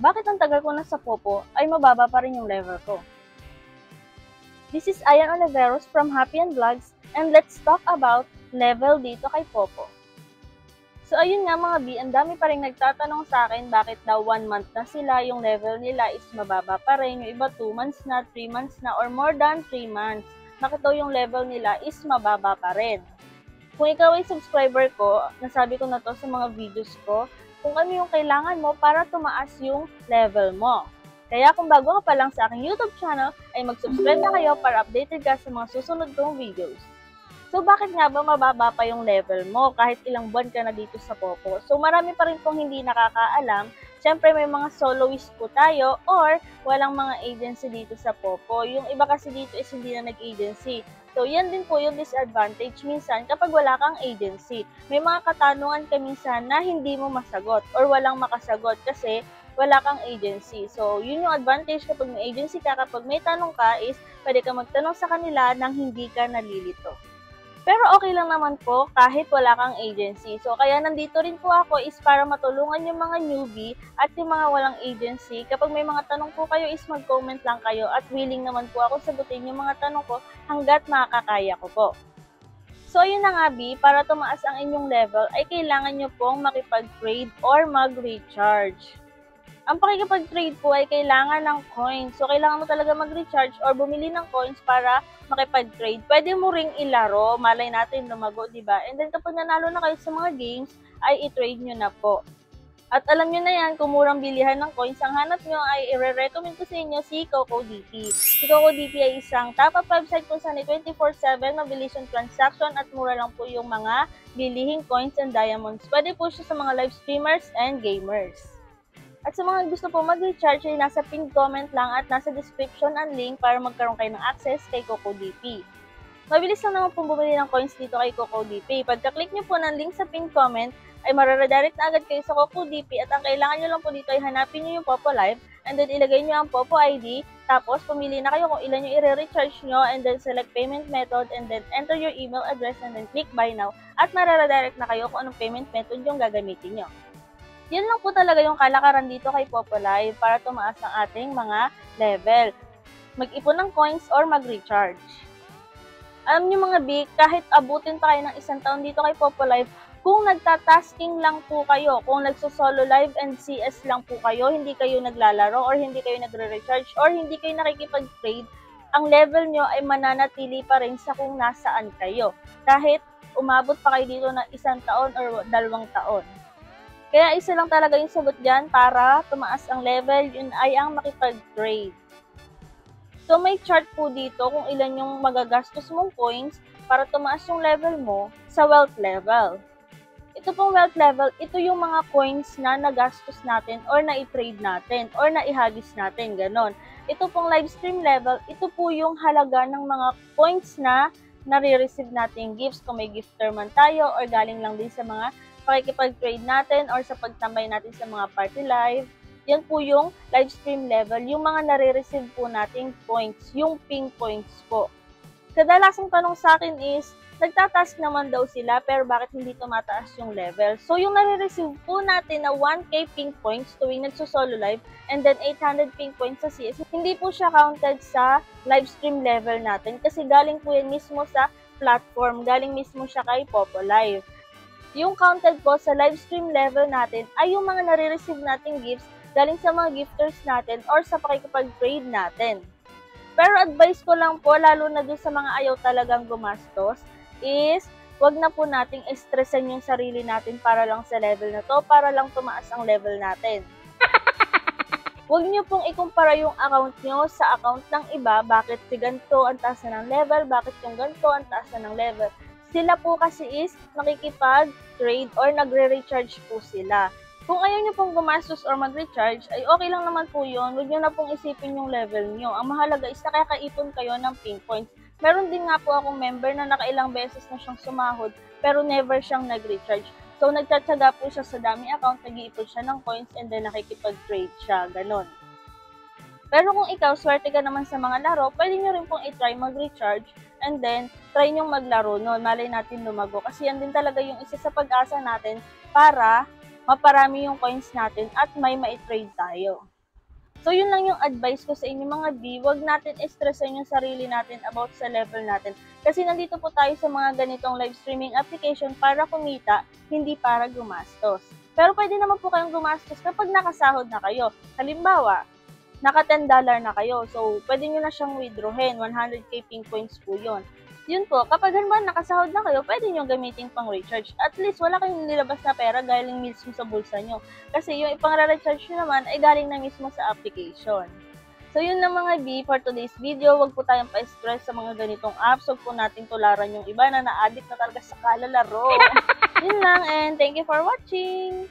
Bakit ang tagal ko na sa Popo ay mababa pa rin yung level ko? This is Ayan Oliveros from Happy and Vlogs, and let's talk about level dito kay Popo. So ayun nga mga B, ang dami pa rin nagtatanong sa akin bakit daw 1 month na sila, yung level nila is mababa pa rin, yung iba 2 months na, 3 months na, or more than 3 months. Bakit daw yung level nila is mababa pa rin? Kung ikaw ay subscriber ko, nasabi ko na to sa mga videos ko, kung ano yung kailangan mo para tumaas yung level mo. Kaya kung bago ka pa lang sa aking YouTube channel, ay mag-subscribe na kayo para updated ka sa mga susunod kong videos. So bakit nga ba mababa pa yung level mo kahit ilang buwan ka na dito sa Popo? So marami pa rin pong hindi nakakaalam. Siyempre may mga soloist po tayo or walang mga agency dito sa Popo. Yung iba kasi dito is hindi na nag-agency. So yan din po yung disadvantage minsan kapag wala kang agency. May mga katanungan ka minsan na hindi mo masagot or walang makasagot kasi wala kang agency. So yun yung advantage kapag may agency ka, kapag may tanong ka is pwede ka magtanong sa kanila nang hindi ka nalilito. Pero okay lang naman po kahit wala kang agency. So kaya nandito rin po ako is para matulungan yung mga newbie at yung mga walang agency. Kapag may mga tanong po kayo is mag-comment lang kayo at willing naman po ako sagutin yung mga tanong ko hanggat makakaya ko po. So ayun na nga B, para tumaas ang inyong level ay kailangan nyo pong makipag-trade or mag-recharge. Ang pakikipag-trade po ay kailangan ng coins. So, kailangan mo talaga mag-recharge or bumili ng coins para makipag-trade. Pwede mo ring ilaro, malay natin lumago, diba? And then, kapag nanalo na kayo sa mga games, ay i-trade nyo na po. At alam nyo na yan, kung murang bilihan ng coins, ang hanap nyo ay i-recommend ko sa inyo si CocoDP. Si CocoDP ay isang top up website kung saan ay 24/7, mabilis yung transaction at mura lang po yung mga bilihing coins and diamonds. Pwede po siya sa mga live streamers and gamers. At sa mga gusto po mag-recharge ay nasa pinned comment lang at nasa description ang link para magkaroon kayo ng access kay CocoDP. Mabilis lang naman pong bumili ng coins dito kay CocoDP. Pagka-click nyo po ng link sa pinned comment, ay mararedirect na agad kayo sa CocoDP at ang kailangan nyo lang po dito ay hanapin nyo yung Popo Live and then ilagay nyo ang Popo ID, tapos pumili na kayo kung ilan yung i-recharge nyo and then select payment method and then enter your email address and then click buy now at mararedirect na kayo kung anong payment method yung gagamitin nyo. Yun lang po talaga yung kalakaran dito kay Popo Live para tumaas ang ating mga level. Mag-ipon ng coins or mag-recharge. Alam nyo mga B, kahit abutin pa kayo ng 1 taon dito kay Popo Live, kung nagtatasking lang po kayo, kung nagsusolo live and CS lang po kayo, hindi kayo naglalaro or hindi kayo nagre-recharge or hindi kayo nakikipag-trade, ang level nyo ay mananatili pa rin sa kung nasaan kayo. Kahit umabot pa kayo dito ng 1 taon or 2 taon. Kaya isa lang talaga yung sagot dyan para tumaas ang level, yun ay ang makipag-trade. So may chart po dito kung ilan yung magagastos mong coins para tumaas yung level mo sa wealth level. Ito pong wealth level, ito yung mga coins na nagastos natin or na-trade natin or naihagis natin, ganon. Ito pong live stream level, ito po yung halaga ng mga coins na nare-receive natin gifts kung may gifter man tayo or galing lang din sa mga pakikipag-trade natin or sa pagtambay natin sa mga party live. Yan po yung live stream level, yung mga nare-receive po nating points, yung ping points po. Kadalasang tanong sa akin is, nagtatask naman daw sila pero bakit hindi tumataas yung level? So yung nare-receive po natin na 1k ping points tuwing nagsusolo live and then 800 ping points sa CS, hindi po siya counted sa live stream level natin kasi galing po yan mismo sa platform, galing mismo siya kay Popo Live. Yung counted po sa live stream level natin ay yung mga nare-receive nating gifts galing sa mga gifters natin or sa pakikipag-trade natin. Pero advice ko lang po, lalo na dun sa mga ayaw talagang gumastos, is wag na po nating stressan yung sarili natin para lang sa level na to, para lang tumaas ang level natin. Huwag nyo pong ikumpara yung account nyo sa account ng iba, bakit si ganito ang taas na ng level, bakit yung ganito ang taas na ng level. Sila po kasi is nakikipag-trade or nagre-recharge po sila. Kung ayaw nyo pong gumastos or mag-recharge, ay okay lang naman po yun. Huwag nyo na pong isipin yung level nyo. Ang mahalaga is nakakaipon kayo ng ping points. Meron din nga po akong member na nakailang beses na siyang sumahod pero never siyang nag-recharge. So, nagtsatsaga po siya sa dami account, nag-iipon siya ng coins and then nakikipag-trade siya. Ganon. Pero kung ikaw, swerte ka naman sa mga laro, pwede nyo rin pong i-try mag-recharge and then try nyong maglaro noon. Malay natin lumago. Kasi yan din talaga yung isa sa pag-asa natin para maparami yung coins natin at may ma-trade tayo. So, yun lang yung advice ko sa inyo mga B. Huwag natin stressan yung sarili natin about sa level natin. Kasi nandito po tayo sa mga ganitong live streaming application para kumita, hindi para gumastos. Pero pwede naman po kayong gumastos kapag nakasahod na kayo. Halimbawa, naka $10 na kayo. So, pwede nyo na siyang withdrawin. 100k ping points po yun. Yun po, kapag halimbawa nakasahod na kayo, pwede nyo gamitin pang recharge. At least, wala kayong nilabas na pera galing mismo sa bulsa nyo. Kasi yung ipang recharge nyo naman ay galing na mismo sa application. So, yun lang mga B for today's video. Huwag po tayong pa-stress sa mga ganitong apps. Huwag po natin tularan yung iba na na-addict na talaga sa kalalaro. Yun lang, and thank you for watching!